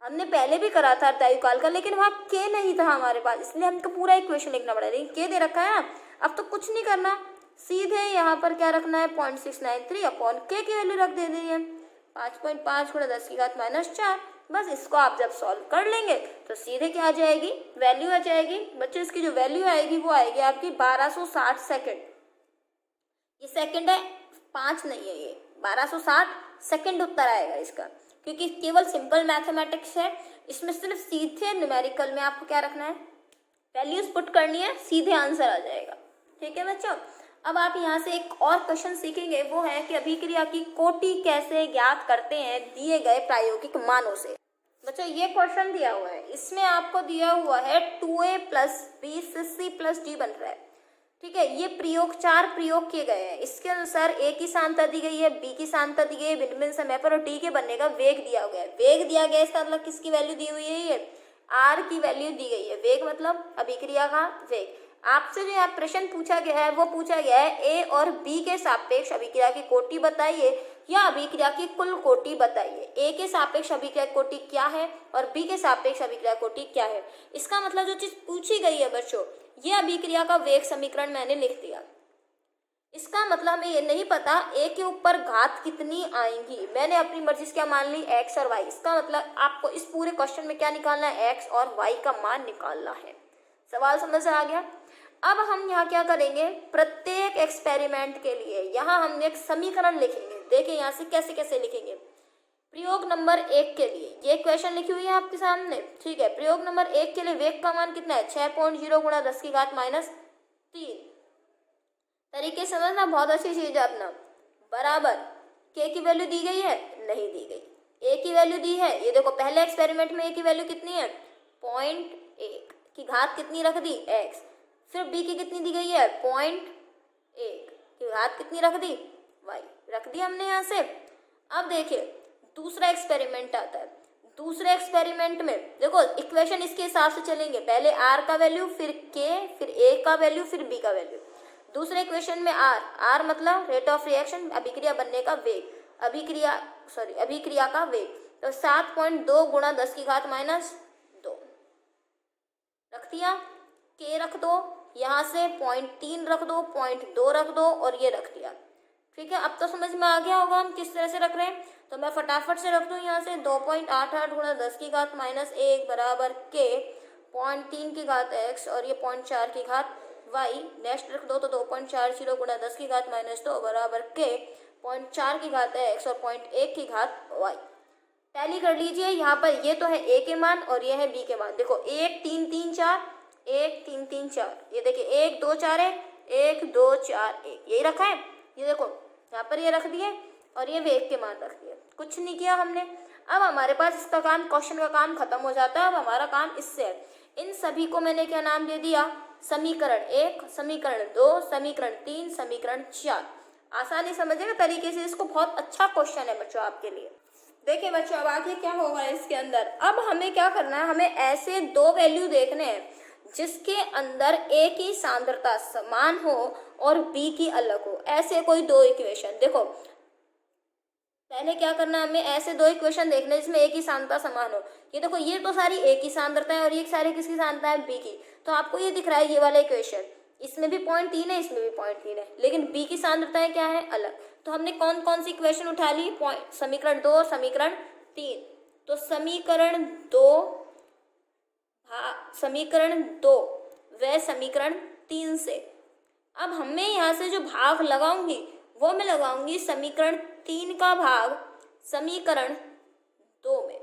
[SPEAKER 1] हमने पहले भी करा था अर्धआयुकाल का, लेकिन वहाँ के नहीं था हमारे पास, इसलिए हमको पूरा इक्वेशन लिखना पड़ा, लेकिन के दे रखा है ना। अब तो कुछ नहीं करना, सीधे यहाँ पर क्या रखना है 0.693 अपॉन के की वैल्यू रख दे दी है 5.5 गुणा 10 की घात -4। बस इसको आप जब सॉल्व कर लेंगे तो सीधे क्या आ जाएगी, वैल्यू आ जाएगी बच्चों। इसकी जो वैल्यू आएगी वो आएगी आपकी 1260 सेकेंड। ये सेकंड है, 5 नहीं है, ये 1260 सेकंड उत्तर आएगा इसका, क्योंकि केवल सिंपल मैथमेटिक्स है। इसमें सिर्फ सीधे न्यूमेरिकल में आपको क्या रखना है, वैल्यूज पुट करनी है, सीधे आंसर आ जाएगा। ठीक है बच्चों। अब आप यहाँ से एक और क्वेश्चन सीखेंगे, वो है कि अभिक्रिया की कोटि कैसे ज्ञात करते हैं दिए गए प्रायोगिक मानों से। बच्चों ये क्वेश्चन दिया हुआ है, इसमें आपको दिया हुआ है 2a + b से c + d बन रहा है। ठीक है, ये प्रयोग 4 प्रयोग किए गए हैं। इसके अनुसार a की सांद्रता दी गई है, b की सांद्रता दी गई है भिन्न भिन्न समय पर, और d के बनने का वेग दिया गया है। वेग दिया गया है, इसका मतलब किसकी वैल्यू दी हुई है, ये r की वैल्यू दी गई है। वेग मतलब अभिक्रिया का वेग। आपसे जो यहाँ प्रश्न पूछा गया है वो पूछा गया है a और b के सापेक्ष अभिक्रिया की कोटि बताइए या अभिक्रिया की कुल कोटि बताइए। a के सापेक्ष अभिक्रिया कोटि क्या है और b के सापेक्ष अभिक्रिया कोटि क्या है। इसका मतलब जो चीज पूछी गई है बच्चों, ये अभिक्रिया का वेग समीकरण मैंने लिख दिया। इसका मतलब हमें ये नहीं पता a के ऊपर घात कितनी आएंगी, मैंने अपनी मर्जी से क्या मान ली, x और y। इसका मतलब आपको इस पूरे क्वेश्चन में क्या निकालना है, x और y का मान निकालना है। सवाल समझ आ गया। अब हम यहाँ क्या करेंगे, प्रत्येक एक्सपेरिमेंट के लिए यहाँ हम एक समीकरण लिखेंगे। देखिए यहाँ से कैसे कैसे लिखेंगे। प्रयोग नंबर 1 के लिए ये क्वेश्चन लिखी हुई है आपके सामने। ठीक है, प्रयोग नंबर 1 के लिए वेग का मान कितना है, 6.0 गुणा 10 की घात -3। तरीके समझना, बहुत अच्छी चीज है अपना। बराबर के की वैल्यू दी गई है, नहीं दी गई। ए की वैल्यू दी है, ये देखो पहले एक्सपेरिमेंट में ए की वैल्यू कितनी है 0.1 की घात कितनी रख दी x। फिर b की कितनी दी गई है 0.1 की घात कितनी रख दी y, रख दी हमने यहाँ से। अब देखिए दूसरा एक्सपेरिमेंट आता है। दूसरे एक्सपेरिमेंट में देखो इक्वेशन इसके हिसाब से चलेंगे, पहले r का वैल्यू, फिर k, फिर a का वैल्यू, फिर b का वैल्यू। दूसरे इक्वेशन में r मतलब रेट ऑफ रिएक्शन, अभिक्रिया बनने का वेग, अभिक्रिया का वेग। तो 7.2 गुणा 10 की घात -2 रख दिया। k रख दो, यहाँ से 0.3 रख दो, 0.2 रख दो और ये रख दिया। ठीक है, अब तो समझ में आ गया होगा हम किस तरह से रख रहे हैं। तो मैं फटाफट से रख दूं यहाँ से 2.88 गुणा 10 की घात -1 बराबर k, 0.3 की घात x और ये 0.4 की घात y। नेक्स्ट रख दो तो 2.40 गुणा 10 की घात -2 बराबर k, 0.4 की घात x और 0.1 की घात y। टैली कर लीजिए। यहाँ पर ये तो है a के मान और ये है b के मान। देखो 1 3 3 4, 1 3 3 4, ये देखिए 1 2 4 है, 1 2 4 1, यही रखा है। ये देखो यहाँ पर ये रख दिए और ये वेग के मान रख दिए, कुछ नहीं किया हमने। अब हमारे पास इसका काम, क्वेश्चन का काम खत्म हो जाता है। अब हमारा काम इससे है, इन सभी को मैंने क्या नाम दे दिया, समीकरण 1, समीकरण 2, समीकरण 3, समीकरण 4। आसानी समझेगा तरीके से, इसको बहुत अच्छा क्वेश्चन है बच्चों आपके लिए। देखिए बच्चों अब आगे क्या होगा इसके अंदर। अब हमें क्या करना है, हमें ऐसे दो वैल्यू देखने हैं जिसके अंदर a की सांद्रता समान हो और b की अलग हो। ऐसे कोई दो इक्वेशन देखो, पहले क्या करना है, हमें ऐसे दो इक्वेशन देखने जिसमें a की सांद्रता समान हो। ये देखो ये तो सारी a की सांद्रता है और ये सारी किसकी सांद्रता है, b की। तो आपको ये दिख रहा है ये वाला इक्वेशन, इसमें भी 0.3 है, इसमें भी 0.3 है, लेकिन b की सांद्रताएं क्या है, अलग। तो हमने कौन कौन सी इक्वेशन उठा ली, समीकरण 2 और समीकरण 3। तो समीकरण 2 व समीकरण 3 से अब हमें यहाँ से जो भाग लगाऊंगी वो मैं लगाऊंगी समीकरण 3 का भाग समीकरण 2 में।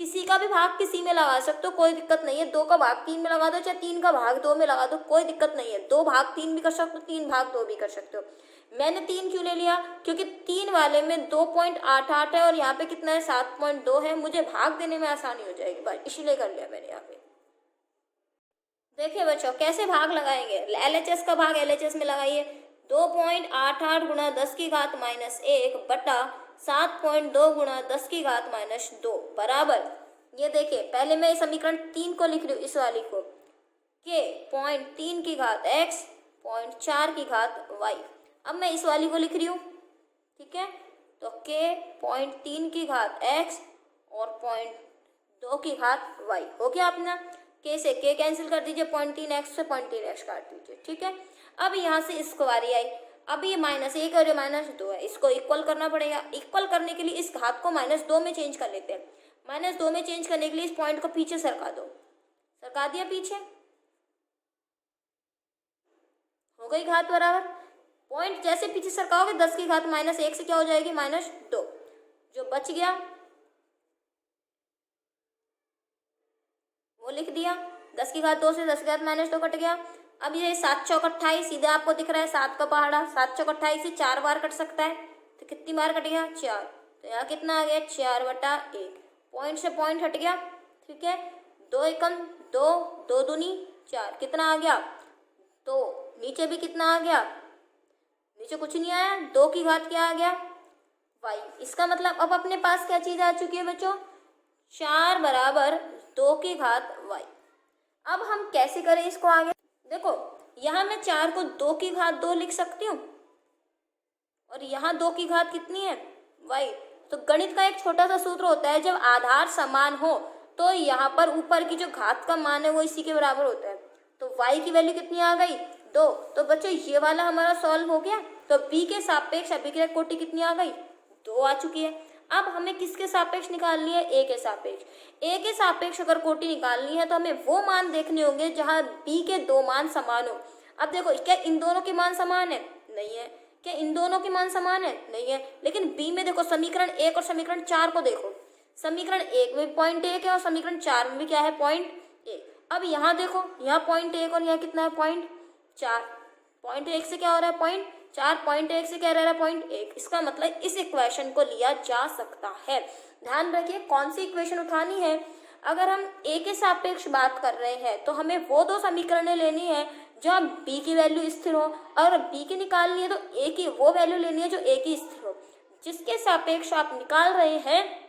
[SPEAKER 1] किसी का भी भाग किसी में लगा सकते हो, कोई दिक्कत नहीं है। 2 का भाग 3 में लगा दो, चाहे 3 का भाग 2 में लगा दो, कोई दिक्कत नहीं है। 2 भाग 3 भी कर सकते हो, 3 भाग 2 भी कर सकते हो। मैंने 3 क्यों ले लिया, क्योंकि 3 वाले में 2.88 है और यहाँ पे कितना है 7.2 है, मुझे भाग देने में आसानी हो जाएगी भाई, इसीलिए कर लिया मैंने यहाँ पे। देखिए बच्चों कैसे भाग लगाएंगे, LHS का भाग LHS में लगाइए। 2.88 गुणा 10 की घात -1 बटा 7.2 गुणा 10 की घात -2 बराबर, ये देखिए पहले मैं समीकरण 3 को लिख रही हूँ, इस वाली को, k 0.3 की घात x 0.4 की घात y। अब मैं इस वाली को लिख रही हूँ, ठीक है। तो k 0.3 की घात x और 2 की घात y हो गया अपना। k से k कैंसिल कर दीजिए, 0.3x से 0.3x काट दीजिए, ठीक है। अब यहाँ से इसको बारी आई, अब ये -1 और ये -2 है, इसको इक्वल करना पड़ेगा। इक्वल करने के लिए इस घात को -2 में चेंज कर लेते हैं। -2 में चेंज करने के लिए इस पॉइंट को पीछे सरका दो, सरका दिया पीछे, हो गई घात बराबर। पॉइंट जैसे पीछे सरकाओगे 10 की घात -1 से क्या हो जाएगी, -2। जो बच गया वो लिख दिया, 10 की घात 2 से 10 की घात -2 कट गया। अब ये 7 चौक 28 सीधे आपको दिख रहा है 7 का पहाड़ा, 7 चौक 28 से 4 बार कट सकता है, तो कितनी बार कट गया, 4। तो यहाँ कितना आ गया, 4/1। पॉइंट से पॉइंट हट गया, ठीक है। 2 एकम 2, 2 दूनी 4, कितना आ गया 2। नीचे भी कितना आ गया, नीचे कुछ नहीं आया, 2 की घात क्या आ गया, y। इसका मतलब अब अपने पास क्या चीज आ चुकी है बच्चों, 4 बराबर 2 की घात y। अब हम कैसे करें इसको आगे, देखो यहाँ मैं 4 को 2 की घात 2 लिख सकती हूँ, और यहाँ 2 की घात कितनी है, y। तो गणित का एक छोटा सा सूत्र होता है, जब आधार समान हो तो यहाँ पर ऊपर की जो घात का मान है वो इसी के बराबर होता है। तो y की वैल्यू कितनी आ गई, 2। तो बच्चों ये वाला हमारा सॉल्व हो गया। तो b के सापेक्ष अभिक्रिया कोटि कितनी आ गई, 2 आ चुकी है। अब हमें किसके सापेक्ष निकालनी है, a के सापेक्ष। a के सापेक्ष अगर कोटि निकालनी है तो हमें वो मान देखने होंगे जहां b के 2 मान समान हो। अब देखो क्या इन दोनों के मान समान है, नहीं है। क्या इन दोनों के मान समान है, नहीं है। लेकिन b में देखो समीकरण 1 और समीकरण 4 को देखो, समीकरण 1 में 0.1 है और समीकरण 4 में भी क्या है, 0.1। अब यहाँ देखो, यहाँ 0.1 और यहाँ कितना है, 0.4। 0.1 से क्या हो रहा है, 0.4, 0.1 से क्या रह रहा है, 0.1। इसका मतलब इस इक्वेशन को लिया जा सकता है। ध्यान रखिए कौन सी इक्वेशन उठानी है। अगर हम a के सापेक्ष बात कर रहे हैं तो हमें वो 2 समीकरणें लेनी है जहाँ b की वैल्यू स्थिर हो, और b की निकालनी है तो a की वो वैल्यू लेनी है जो a की स्थिर हो। जिसके सापेक्ष आप निकाल रहे हैं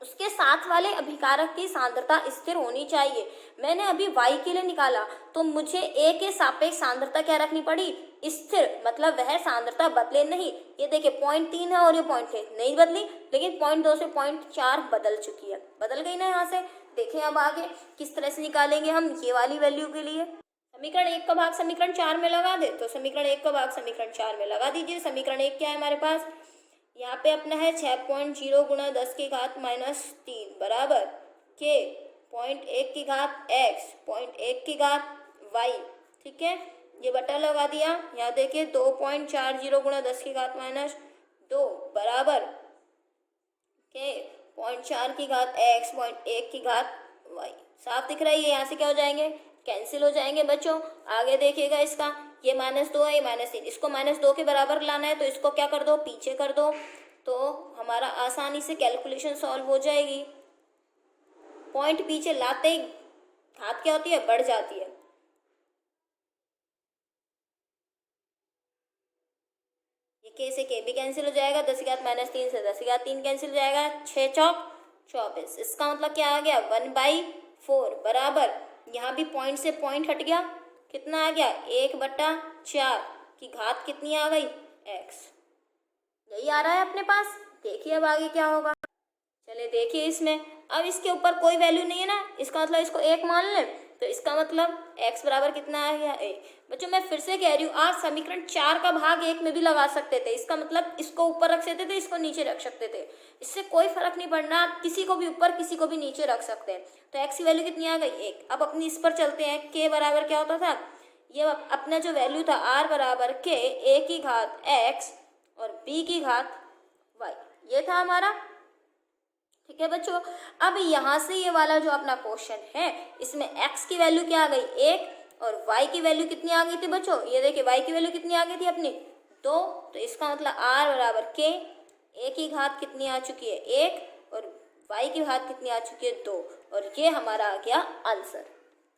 [SPEAKER 1] उसके साथ वाले अभिकारक की सांद्रता स्थिर होनी चाहिए। मैंने अभी y के लिए निकाला तो मुझे a के सापेक्ष सांद्रता क्या रखनी पड़ी, स्थिर, मतलब वह सांद्रता बदले नहीं। ये देखिए 0.3 है और ये 0.1 नहीं बदली, लेकिन 0.2 से 0.4 बदल चुकी है, बदल गई ना यहाँ से। देखें अब आगे किस तरह से निकालेंगे हम ये वाली वैल्यू के लिए। समीकरण 1 का भाग समीकरण 4 में लगा दे, तो समीकरण 1 का भाग समीकरण 4 में लगा दीजिए। समीकरण 1 क्या है हमारे पास, यहाँ पे अपना है 6.0 गुणा 10 की घात -3 बराबर k 0.1 की घात x 0.1 की घात y, ठीक है। ये बटा लगा दिया। यहाँ देखिए 2.40 गुणा 10 की घात -2 बराबर k 0.4 की घात x 0.1 की घात y। साफ दिख रहा है, ये यहाँ से क्या हो जाएंगे, कैंसिल हो जाएंगे बच्चों। आगे देखिएगा इसका, ये -2 है, ये -3, इसको -2 के बराबर लाना है तो इसको क्या कर दो, पीछे कर दो, तो हमारा आसानी से कैलकुलेशन सॉल्व हो जाएगी। पॉइंट पीछे लाते ही घात क्या होती है, बढ़ जाती है। ये k से k भी कैंसिल हो जाएगा, 10 की घात -3 से 10 की घात 3 कैंसिल हो जाएगा, 6 चौक 24। इसका मतलब क्या आ गया, 1/4 बराबर, यहाँ भी पॉइंट से पॉइंट हट गया, कितना आ गया, 1/4 की घात कितनी आ गई, x। यही आ रहा है अपने पास। देखिए अब आगे क्या होगा, चलिए देखिए इसमें। अब इसके ऊपर कोई वैल्यू नहीं है ना, इसका मतलब इसको 1 मान लें, तो इसका मतलब x बराबर कितना आ गया, 1। बच्चों मैं फिर से कह रही हूँ, आप समीकरण 4 का भाग 1 में भी लगा सकते थे। इसका मतलब इसको ऊपर रख सकते थे, इसको नीचे रख सकते थे, इससे कोई फर्क नहीं पड़ना, आप किसी को भी ऊपर किसी को भी नीचे रख सकते हैं। तो x की वैल्यू कितनी आ गई, 1। अब अपनी इस पर चलते हैं, k बराबर क्या होता था, ये अपना जो वैल्यू था r बराबर k a की घात x और b की घात y, ये था हमारा, ठीक है बच्चों। अब यहाँ से ये वाला जो अपना क्वेश्चन है, इसमें x की वैल्यू क्या आ गई, 1, और y की वैल्यू कितनी आ गई थी बच्चों, ये देखिए y की वैल्यू कितनी आ गई थी अपनी, 2। तो इसका मतलब r बराबर k a की घात कितनी आ चुकी है, 1, और y की घात कितनी आ चुकी है, 2, और ये हमारा आ गया आंसर।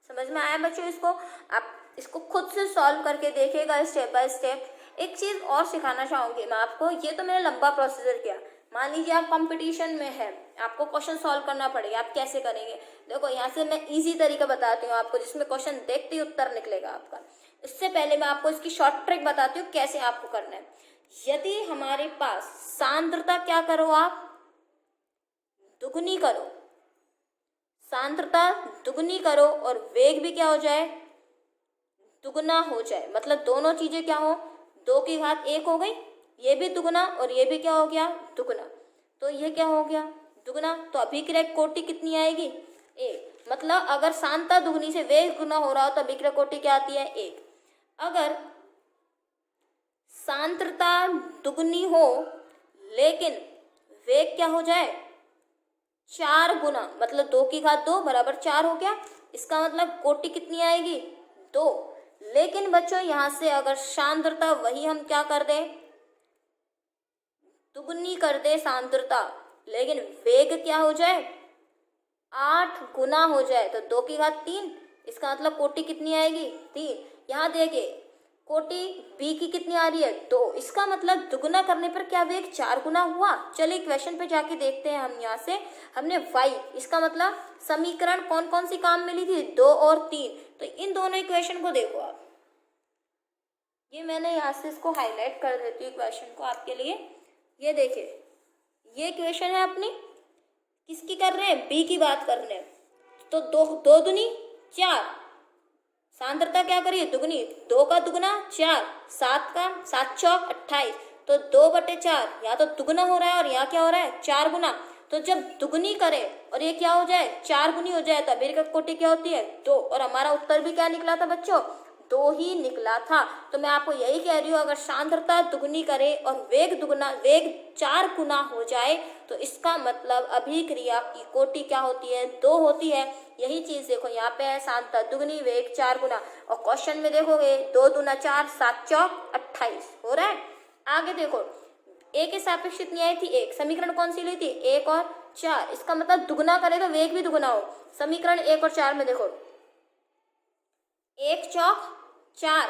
[SPEAKER 1] समझ में आया बच्चों इसको, आप इसको खुद से सॉल्व करके देखिएगा स्टेप बाय स्टेप। एक चीज़ और सिखाना चाहूँगी मैं आपको, ये तो मैंने लंबा प्रोसीजर किया। मान लीजिए आप कंपटीशन में है, आपको क्वेश्चन सॉल्व करना पड़ेगा, आप कैसे करेंगे, देखो यहाँ से मैं इजी तरीका बताती हूँ आपको, जिसमें क्वेश्चन देखते ही उत्तर निकलेगा आपका। इससे पहले मैं आपको इसकी शॉर्ट ट्रिक बताती हूँ कैसे आपको करना है। यदि हमारे पास सांद्रता क्या करो आप, दुगुनी करो, सांद्रता दुगनी करो और वेग भी क्या हो जाए, दुगना हो जाए। मतलब दोनों चीजें क्या हो, 2 की घात 1 हो गई, ये भी दुगना और ये भी क्या हो गया, दुगना। तो ये क्या हो गया, दुगना। तो अभिक्रिया कोटि कितनी आएगी, 1। मतलब अगर सांद्रता दुगनी से वेग गुना हो रहा हो तो अभिक्रिया कोटि क्या आती है, 1। अगर सांद्रता दुगनी हो लेकिन वेग क्या हो जाए, 4 गुना, मतलब 2 की घात 2 बराबर 4 हो गया। इसका मतलब कोटि कितनी आएगी, 2। लेकिन बच्चों यहाँ से अगर सांद्रता वही हम क्या कर दें, दुगनी कर दे सांद्रता, लेकिन वेग क्या हो जाए, 8 गुना हो जाए, तो 2 की घात 3। इसका मतलब कोटि कितनी आएगी, 3। यहाँ देखिए कोटि बी की कितनी आ रही है, 2। इसका मतलब दुगुना करने पर क्या वेग 4 गुना हुआ। चलिए क्वेश्चन पे जाके देखते हैं हम। यहाँ से हमने y, इसका मतलब समीकरण कौन कौन सी काम मिली थी, 2 और 3। तो इन दोनों इक्वेशन को देखो आप, ये मैंने यहाँ से इसको हाईलाइट कर देती हूँ क्वेश्चन को आपके लिए। ये देखिए ये इक्वेशन है अपनी, किसकी कर रहे हैं, बी की बात कर रहे हैं। तो 2 दूनी 4, सांद्रता क्या करिए, दुगनी, 2 का दुगना 4, 7 का 7 चौक 28, तो 2/4, यहाँ तो दुगना हो रहा है और यहाँ क्या हो रहा है, 4 गुना। तो जब दुगनी करे और ये क्या हो जाए, 4 गुनी हो जाए, तो अभिक्रिया कोटि क्या होती है, 2। और हमारा उत्तर भी क्या निकला था बच्चों, 2 ही निकला था। तो मैं आपको यही कह रही हूँ, अगर सांद्रता दुगनी करे और वेग 4 गुना हो जाए तो इसका मतलब अभिक्रिया की कोटि क्या होती है, 2 होती है। यही चीज देखो यहाँ पे है, सांद्रता दुगनी वेग 4 गुना, और क्वेश्चन में देखोगे 2 दूना 4, 7 चौक 28 हो रहा है। आगे देखो ए के सापेक्ष कितनी आई थी, 1। समीकरण कौन सी ली थी, 1 और 4। इसका मतलब दुगना करे तो वेग भी दुगना हो। समीकरण 1 और 4 में देखो, 1 चौक 4,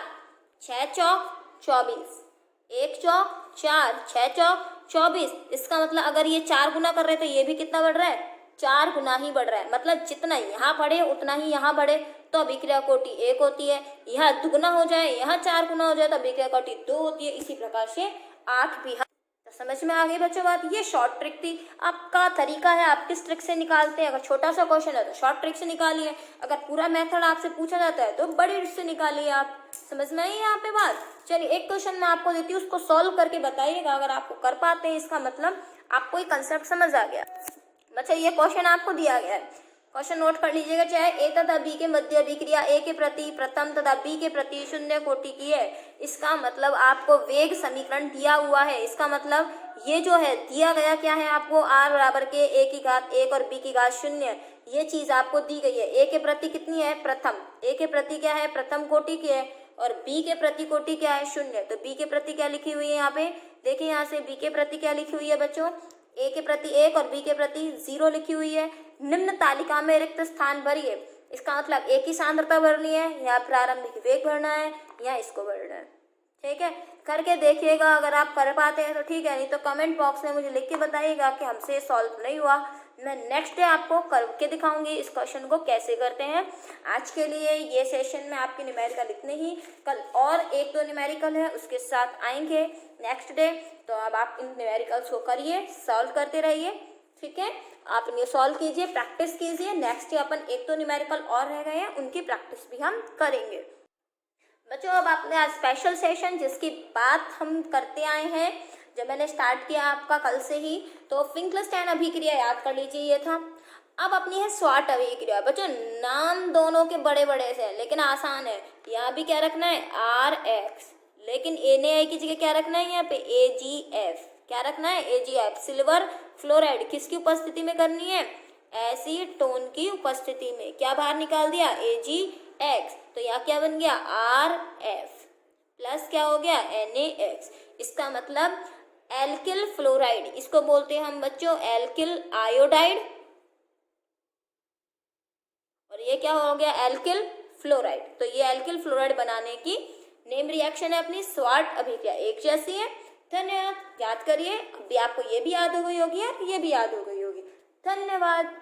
[SPEAKER 1] 6 चौक 24, 1 चौक 4, 6 चौक 24। इसका मतलब अगर ये 4 गुना कर रहे हैं तो ये भी कितना बढ़ रहा है, 4 गुना ही बढ़ रहा है। मतलब जितना यहाँ बढ़े उतना ही यहाँ बढ़े, तो अभिक्रिया कोटि 1 होती है। यहाँ दुगना हो जाए, यहाँ 4 गुना हो जाए तो अभिक्रिया कोटि 2 होती है। इसी प्रकार से 8 भी। तो समझ में आ गई बच्चों बात। ये शॉर्ट ट्रिक थी, आपका तरीका है आप किस ट्रिक से निकालते हैं। अगर छोटा सा क्वेश्चन है तो शॉर्ट ट्रिक से निकालिए, अगर पूरा मेथड आपसे पूछा जाता है तो बड़ी ट्रिक से निकालिए आप। समझ में आई यहाँ पे बात। चलिए एक क्वेश्चन मैं आपको देती हूँ, उसको सॉल्व करके बताइएगा। अगर आपको कर पाते हैं इसका मतलब आपको ये कंसेप्ट समझ आ गया। बच्चा ये क्वेश्चन आपको दिया गया है, क्वेश्चन नोट कर लीजिएगा। चाहे ए तथा बी के मध्य अभिक्रिया ए के प्रति प्रथम तथा बी के प्रति 0 कोटि की है। इसका मतलब आपको वेग समीकरण दिया हुआ है। इसका मतलब ये जो है दिया गया क्या है आपको, r बराबर के a की घात 1 और b की घात 0। ये चीज आपको दी गई है। a के प्रति कितनी है, प्रथम। a के प्रति क्या है, प्रथम कोटि की है, और b के प्रति कोटि क्या है, 0। तो b के प्रति क्या लिखी हुई है यहाँ पे, देखिए यहाँ से b के प्रति क्या लिखी हुई है बच्चों, a के प्रति 1 और b के प्रति 0 लिखी हुई है। निम्न तालिका में रिक्त स्थान भरिए। इसका मतलब एक ही सांद्रता भरनी है, यहाँ प्रारंभिक वेग भरना है, यहाँ इसको भरना है। ठीक है, करके देखिएगा। अगर आप कर पाते हैं तो ठीक है, नहीं तो कमेंट बॉक्स में मुझे लिख के बताइएगा कि हमसे सॉल्व नहीं हुआ। मैं नेक्स्ट डे आपको करके दिखाऊंगी इस क्वेश्चन को कैसे करते हैं। आज के लिए ये सेशन में आपके न्यूमेरिकल इतने ही, कल और 1-2 न्यूमेरिकल है उसके साथ आएंगे नेक्स्ट डे। तो अब आप इन न्यूमेरिकल्स को करिए, सॉल्व करते रहिए। ठीक है, आप इन्हें सॉल्व कीजिए, प्रैक्टिस कीजिए। नेक्स्ट डे अपन 1-2 न्यूमेरिकल और रह गए हैं, उनकी प्रैक्टिस भी हम करेंगे। बच्चों अब आपने आज स्पेशल सेशन जिसकी बात हम करते आए हैं, जब मैंने स्टार्ट किया आपका कल से ही, तो फिंकलस्टाइन अभिक्रिया याद कर लीजिए ये था। अब अपनी है स्वाट अभिक्रिया। बच्चों नाम दोनों के बड़े बड़े से हैं लेकिन आसान है। यहाँ भी क्या रखना है, RX, लेकिन Na की जगह क्या रखना है यहाँ पे, AgF। क्या रखना है, AgF। सिल्वर फ्लोराइड किसकी उपस्थिति में करनी है, एसीटोन की उपस्थिति में। क्या बाहर निकाल दिया, AgX। तो यहाँ क्या बन गया, RF प्लस क्या हो गया, NaX। इसका मतलब एल्किल फ्लोराइड, इसको बोलते हैं हम बच्चों एल्किल आयोडाइड, और ये क्या हो गया, एल्किल फ्लोराइड। तो ये एल्किल फ्लोराइड बनाने की नेम रिएक्शन है अपनी स्वाट अभिक्रिया, एक जैसी है। धन्यवाद, याद करिए। अभी आपको ये भी याद हो गई होगी और ये भी याद हो गई होगी। धन्यवाद।